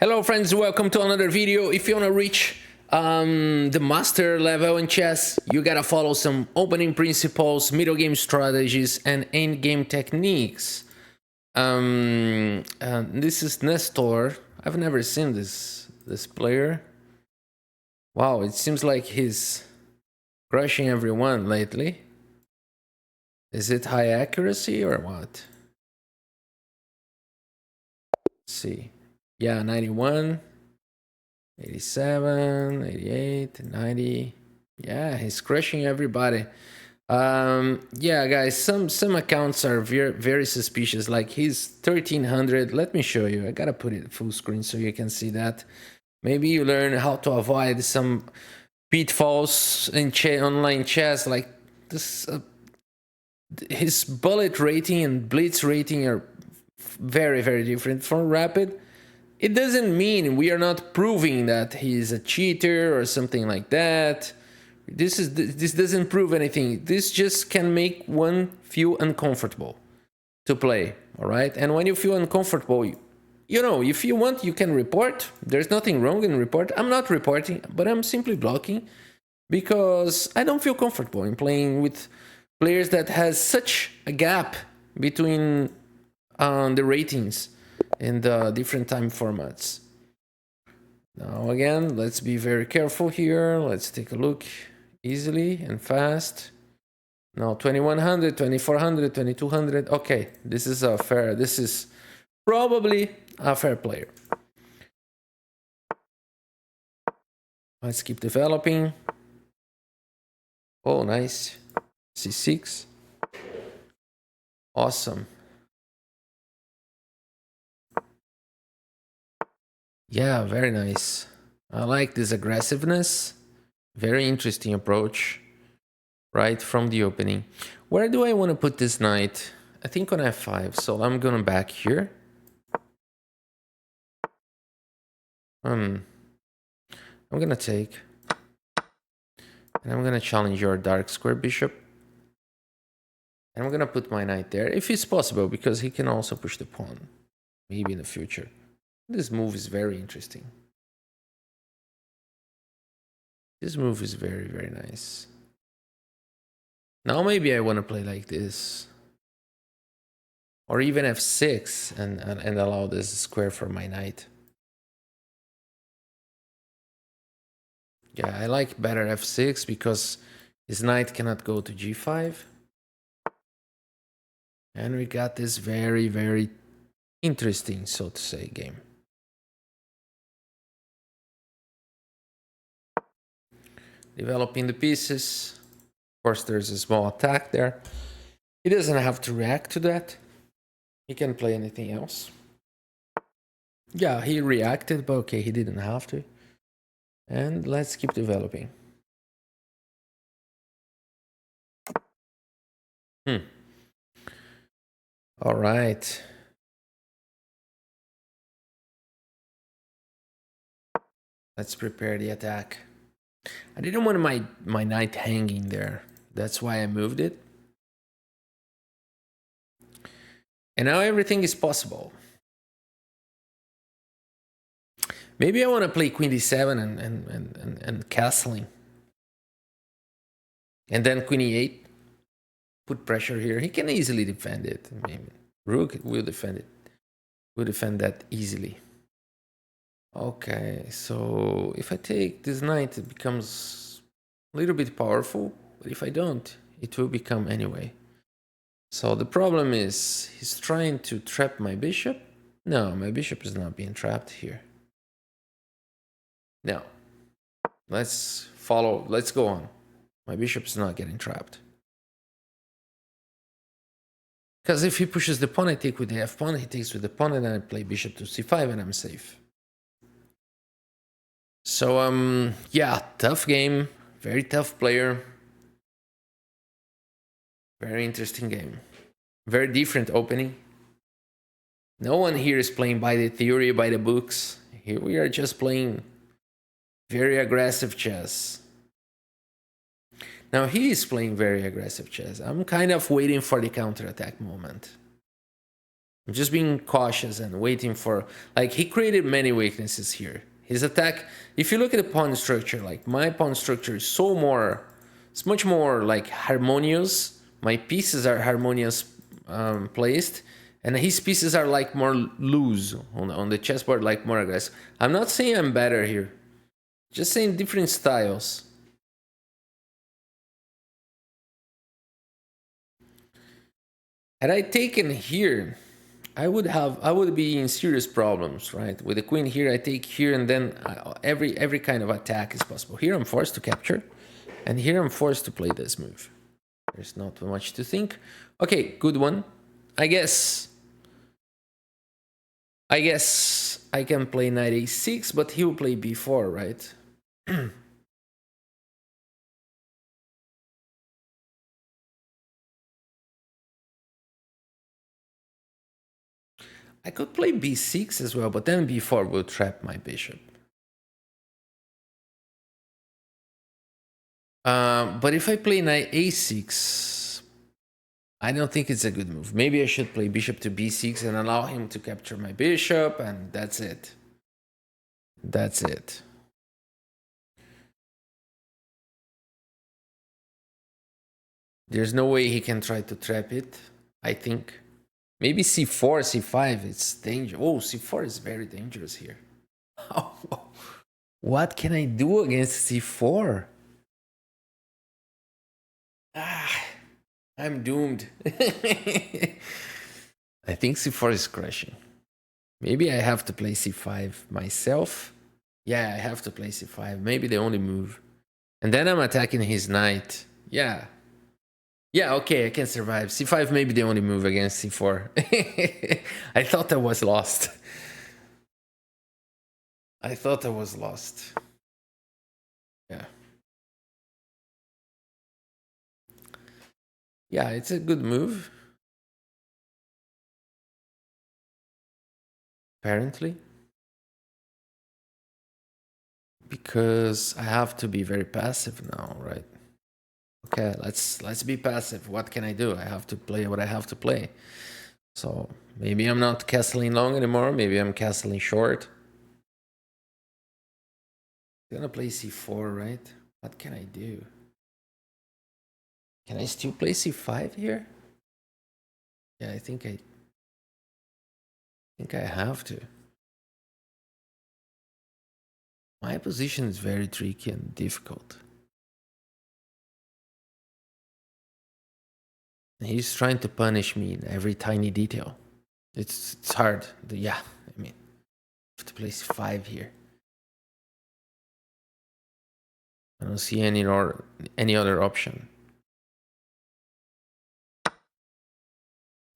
Hello friends, welcome to another video. If you want to reach the master level in chess, you gotta follow some opening principles, middle game strategies, and end game techniques. This is Nestor. I've never seen this player. Wow, it seems like he's crushing everyone lately. Is it high accuracy or what? Let's see. Yeah, 91, 87, 88, 90. Yeah, he's crushing everybody. Yeah, guys, some accounts are very suspicious. Like he's 1300. Let me show you. I gotta put it full screen so you can see that. Maybe you learn how to avoid some pitfalls in online chess. Like this, his bullet rating and blitz rating are very different from rapid. It doesn't mean we are not proving that he's a cheater or something like that. This doesn't prove anything. This just can make one feel uncomfortable to play, all right? And when you feel uncomfortable, you know, if you want, you can report. There's nothing wrong in report. I'm not reporting, but I'm simply blocking because I don't feel comfortable in playing with players that has such a gap between the ratings in the different time formats. Now again, let's be very careful here. Let's take a look easily and fast. Now 2100, 2400, 2200. Okay, this is a fair, this is probably a fair player. Let's keep developing. Oh, nice. C6. Awesome. Yeah, very nice. I like this aggressiveness. Very interesting approach. Right from the opening. Where do I want to put this knight? I think on f5. So I'm going back here. I'm going to take. And I'm going to challenge your dark square bishop. And I'm going to put my knight there. If it's possible, because he can also push the pawn. Maybe in the future. This move is very interesting. This move is very nice. Now maybe I want to play like this. Or even f6 and allow this square for my knight. Yeah, I like better f6 because his knight cannot go to g5. And we got this very interesting, so to say, game. Developing the pieces. Of course, there's a small attack there. He doesn't have to react to that. He can play anything else. Yeah, he reacted, but okay, he didn't have to. And let's keep developing. All right. Let's prepare the attack. I didn't want my knight hanging there. That's why I moved it. And now everything is possible. Maybe I want to play queen d7 and castling. And then queen e8. Put pressure here. He can easily defend it. Maybe rook will defend it. Will defend that easily. Okay, so if I take this knight, it becomes a little bit powerful. But if I don't, it will become anyway. So the problem is he's trying to trap my bishop. No, my bishop is not being trapped here. No. Let's follow. Let's go on. My bishop is not getting trapped. Because if he pushes the pawn, I take with the f pawn, he takes with the pawn, and then I play bishop to c5, and I'm safe. So, yeah, tough game. Very tough player. Very interesting game. Very different opening. No one here is playing by the theory, by the books. Here we are just playing very aggressive chess. Now he is playing very aggressive chess. I'm kind of waiting for the counterattack moment. I'm just being cautious and waiting for, like, he created many weaknesses here. His attack, if you look at the pawn structure, like my pawn structure is it's much more like harmonious. My pieces are harmonious placed, and his pieces are like more loose on the chessboard, like more aggressive. I'm not saying I'm better here, just saying different styles. Had I taken here, I would be in serious problems, right? With the queen here, I take here, and then every kind of attack is possible. Here I'm forced to capture, and here I'm forced to play this move. There's not much to think. Okay, good one. I guess I can play knight a6, but he will play b4, right? I could play b6 as well, but then b4 will trap my bishop. But if I play knight a6, I don't think it's a good move. Maybe I should play bishop to b6 and allow him to capture my bishop, and that's it. That's it. There's no way he can try to trap it, I think. Maybe c4, c5, it's dangerous. Oh, c4 is very dangerous here. What can I do against c4? I'm doomed. I think c4 is crashing. Maybe I have to play c5 myself. Yeah, I have to play c5. Maybe the only move. And then I'm attacking his knight. Yeah. Yeah, okay, I can survive. c5 may be the only move against c4. I thought I was lost. I thought I was lost. Yeah. Yeah, it's a good move. Apparently. Because I have to be very passive now, right? Okay, let's be passive. What can I do? I have to play what I have to play. So maybe I'm not castling long anymore. Maybe I'm castling short. I'm gonna play c4, right? What can I do? Can I still play c5 here? Yeah, I think I have to. My position is very tricky and difficult. He's trying to punish me in every tiny detail. It's hard. Yeah, I mean, I have to play c5 here. I don't see any other option.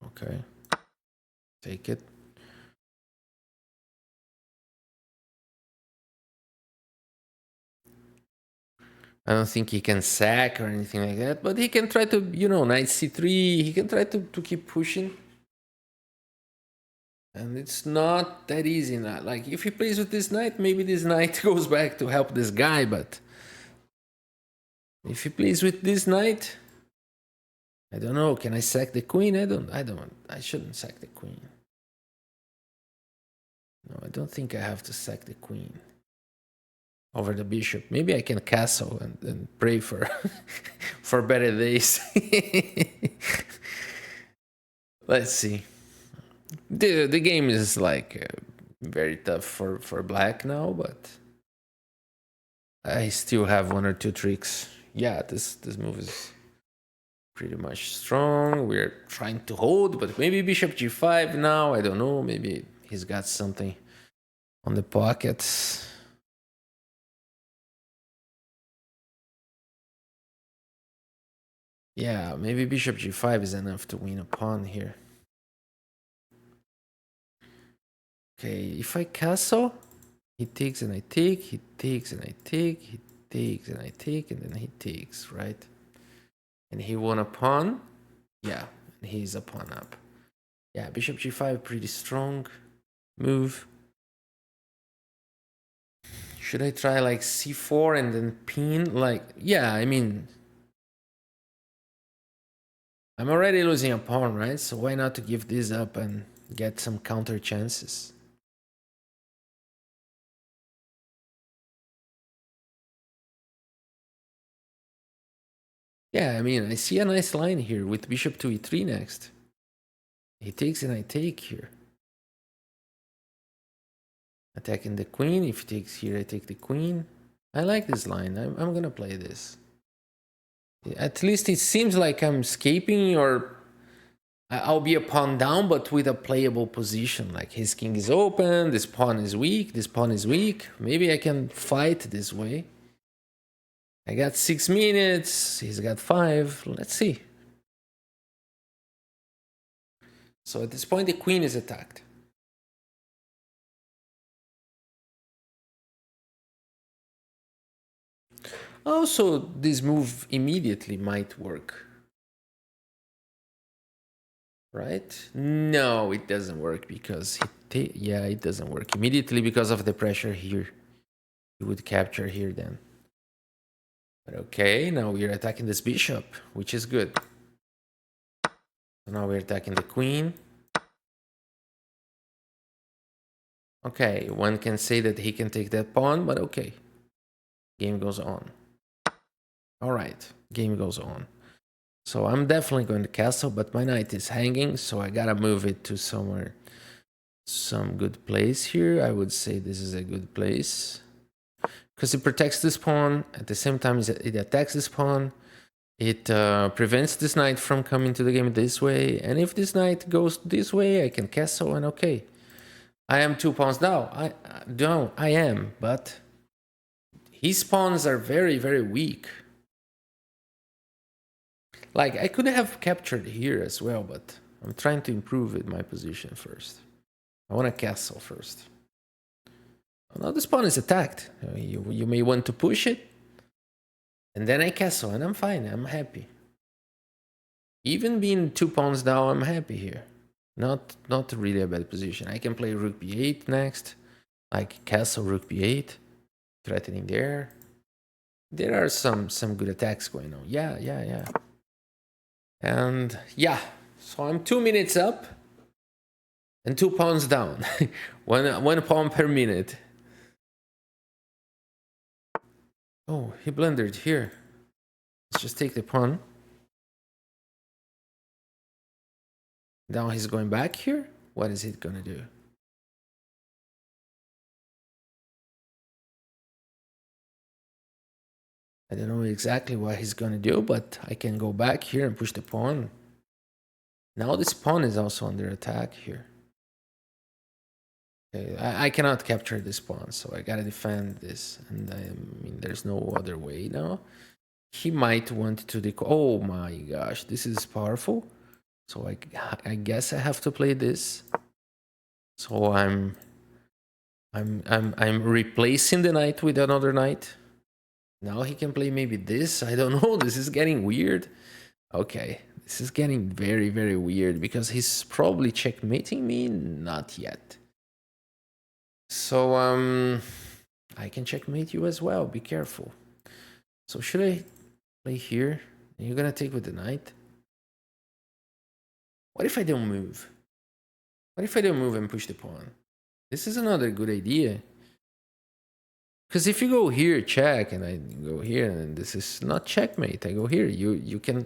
Okay, take it. I don't think he can sack or anything like that, but he can try to, knight c3. He can try to keep pushing. And it's not that easy now. Like, if he plays with this knight, maybe this knight goes back to help this guy, but if he plays with this knight, I don't know. Can I sack the queen? I shouldn't sack the queen. No, I don't think I have to sack the queen over the bishop. Maybe I can castle and pray for for better days. Let's see. The game is like very tough for black now, but I still have one or two tricks. Yeah, this move is pretty much strong. We're trying to hold, but maybe bishop g5 now. I don't know. Maybe he's got something on the pockets. Yeah, maybe bishop g5 is enough to win a pawn here. Okay, if I castle, he takes and I take, he takes and I take, he takes and I take, and then he takes, right? And he won a pawn. Yeah, and he's a pawn up. Yeah, bishop g5, pretty strong move. Should I try like c4 and then pin? Like, yeah, I mean, I'm already losing a pawn, right? So why not to give this up and get some counter chances. Yeah, I mean, I see a nice line here with bishop to e3 next. He takes and I take here. Attacking the queen. If he takes here, I take the queen. I like this line. I'm gonna play this. At least it seems like I'm escaping, or I'll be a pawn down, but with a playable position. Like his king is open, this pawn is weak, this pawn is weak. Maybe I can fight this way. I got 6 minutes, he's got 5. Let's see. So at this point, the queen is attacked. Also, this move immediately might work. Right? No, it doesn't work because yeah, it doesn't work immediately because of the pressure here. He would capture here then. But okay, now we're attacking this bishop, which is good. So now we're attacking the queen. Okay, one can say that he can take that pawn, but okay. Game goes on. All right, game goes on. So I'm definitely going to castle, but my knight is hanging, so I gotta move it to somewhere, some good place here. I would say this is a good place because it protects this pawn. At the same time, it attacks this pawn. It prevents this knight from coming to the game this way. And if this knight goes this way, I can castle and okay. I am 2 pawns down. I am, but his pawns are very, very weak. Like, I could have captured here as well, but I'm trying to improve it, my position first. I want to castle first. Oh, now this pawn is attacked. You may want to push it. And then I castle, and I'm fine. I'm happy. Even being 2 pawns down, I'm happy here. Not really a bad position. I can play rook b8 next. Like castle rook b8. Threatening there. There are some good attacks going on. Yeah. And yeah, so I'm 2 minutes up and 2 pawns down. one pawn per minute. Oh, he blundered here. Let's just take the pawn. Now he's going back here. What is it gonna do? I don't know exactly what he's gonna do, but I can go back here and push the pawn. Now this pawn is also under attack here. Okay, I cannot capture this pawn, so I gotta defend this. And I mean, there's no other way now. He might want to oh my gosh, this is powerful. So I guess I have to play this. So I'm replacing the knight with another knight. Now he can play maybe this. I don't know. This is getting weird. Okay, this is getting very, very weird because he's probably checkmating me. Not yet. So I can checkmate you as well. Be careful. So should I play here? You're gonna take with the knight. What if I don't move? What if I don't move and push the pawn? This is another good idea. Because if you go here, check, and I go here, and this is not checkmate. I go here. You can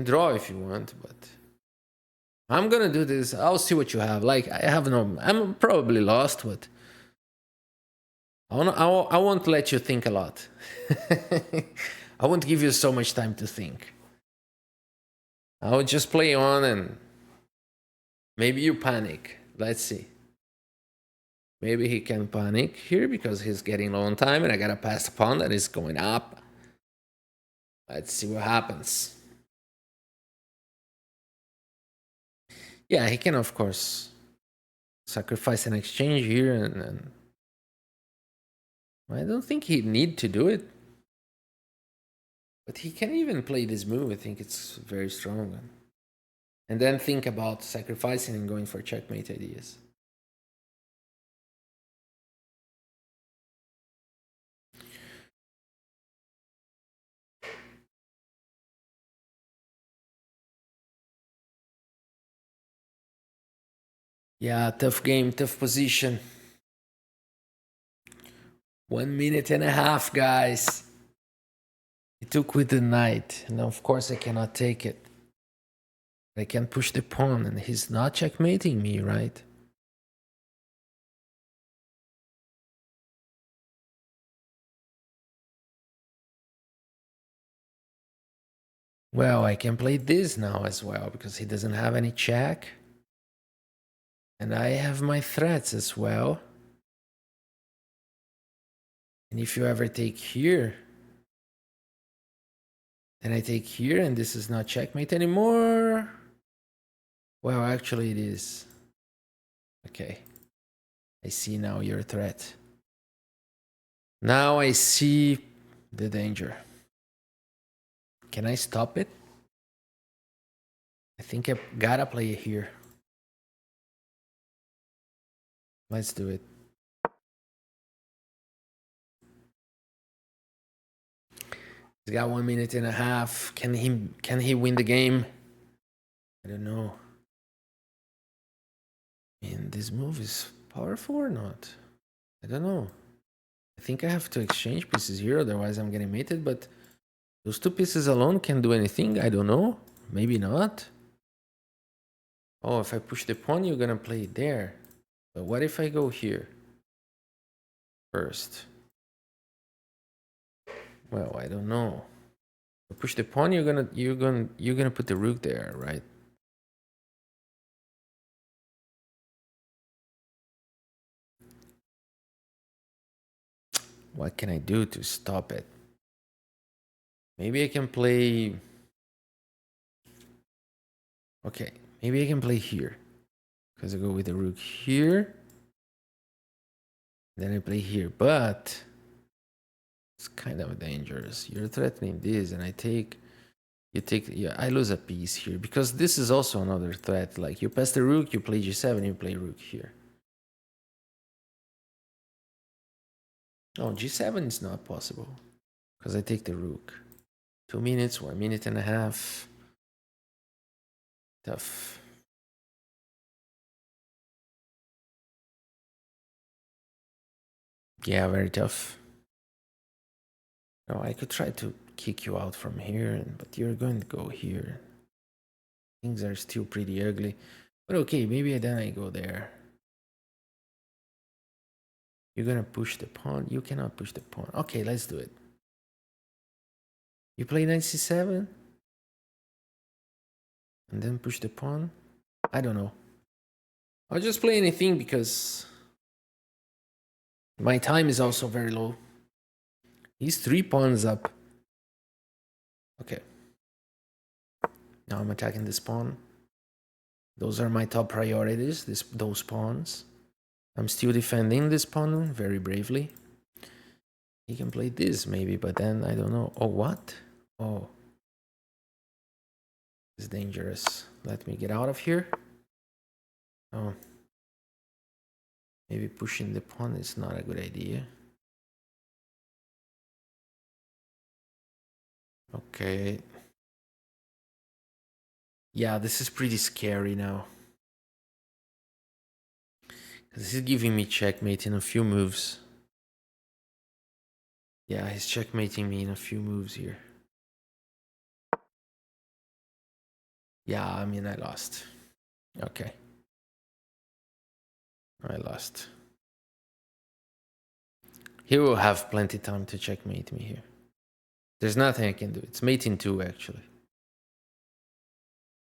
draw if you want, but I'm gonna do this. I'll see what you have. Like I have no. I'm probably lost, but I won't let you think a lot. I won't give you so much time to think. I'll just play on and maybe you panic. Let's see. Maybe he can panic here because he's getting low on time and I gotta pass the pawn that is going up. Let's see what happens. Yeah, he can, of course, sacrifice an exchange here and I don't think he'd need to do it. But he can even play this move. I think it's very strong. And then think about sacrificing and going for checkmate ideas. Yeah, tough game, tough position. 1 minute and a half, guys. He took with the knight, and of course I cannot take it. I can push the pawn, and he's not checkmating me, right? Well, I can play this now as well, because he doesn't have any check. And I have my threats as well. And if you ever take here, then I take here, and this is not checkmate anymore. Well, actually it is. Okay. I see now your threat. Now I see the danger. Can I stop it? I think I gotta play it here. Let's do it. He's got 1 minute and a half. Can he win the game? I don't know. And this move is powerful or not? I don't know. I think I have to exchange pieces here, otherwise I'm getting mated, but those two pieces alone can do anything. I don't know. Maybe not. Oh, if I push the pawn, you're gonna play it there. But what if I go here first? Well, I don't know. If I push the pawn, you're gonna put the rook there, right? What can I do to stop it? Maybe I can play. Okay, maybe I can play here. Because I go with the rook here. Then I play here, but it's kind of dangerous. You're threatening this, and I take. You take. Yeah, I lose a piece here because this is also another threat. Like you pass the rook, you play g7, you play rook here. Oh, g7 is not possible because I take the rook. 2 minutes, 1 minute and a half. Tough. Yeah, very tough. No, I could try to kick you out from here, but you're going to go here. Things are still pretty ugly. But okay, maybe then I go there. You're gonna push the pawn? You cannot push the pawn. Okay, let's do it. You play knight c7? And then push the pawn? I don't know. I'll just play anything because my time is also very low. He's 3 pawns up. Okay. Now I'm attacking this pawn. Those are my top priorities, those pawns. I'm still defending this pawn very bravely. He can play this maybe, but then I don't know. Oh, what? Oh. It's dangerous. Let me get out of here. Oh. Maybe pushing the pawn is not a good idea. Okay. Yeah, this is pretty scary now. This is giving me checkmate in a few moves. Yeah, he's checkmating me in a few moves here. Yeah, I mean, I lost. Okay. I lost. He will have plenty time to checkmate me here. There's nothing I can do. It's mating 2, actually.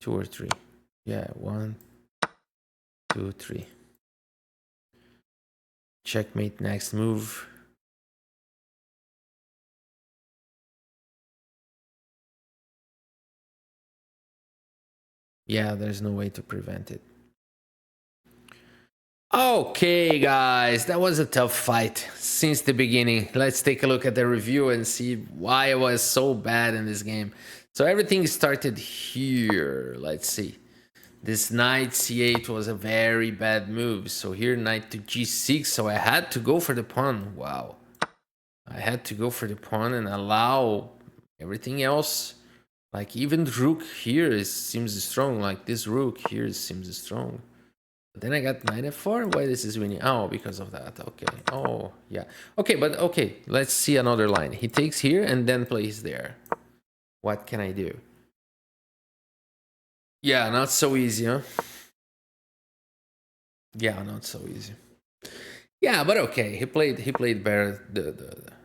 2 or 3. Yeah, 1, 2, 3. Checkmate next move. Yeah, there's no way to prevent it. Okay, guys, that was a tough fight since the beginning. Let's take a look at the review and see why I was so bad in this game. So everything started here. Let's see. This knight c8 was a very bad move. So here knight to g6. So I had to go for the pawn. Wow. I had to go for the pawn and allow everything else. Like even the rook here seems strong. Like this rook here seems strong. Then I got knight f4. Why this is winning? Oh, because of that. Okay. Oh, yeah. Okay, but okay. Let's see another line. He takes here and then plays there. What can I do? Yeah, not so easy, huh? Yeah, not so easy. Yeah, but okay. He played better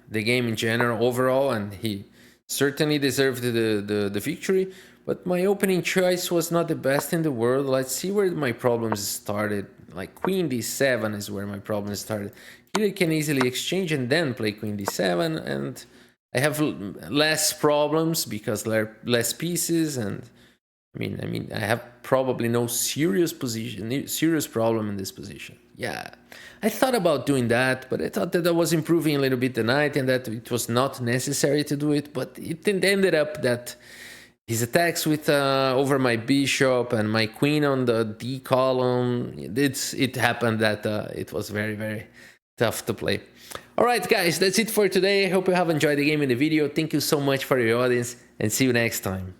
the game in general overall, and he certainly deserved the victory. But my opening choice was not the best in the world. Let's see where my problems started. Like queen d7 is where my problems started. Here I can easily exchange and then play queen d7, and I have less problems because there are less pieces, and I have probably no serious problem in this position. Yeah, I thought about doing that, but I thought that I was improving a little bit the knight and that it was not necessary to do it. But it ended up that his attacks with over my bishop and my queen on the d column. It happened that it was very tough to play. All right, guys, that's it for today. I hope you have enjoyed the game in the video. Thank you so much for your audience, and see you next time.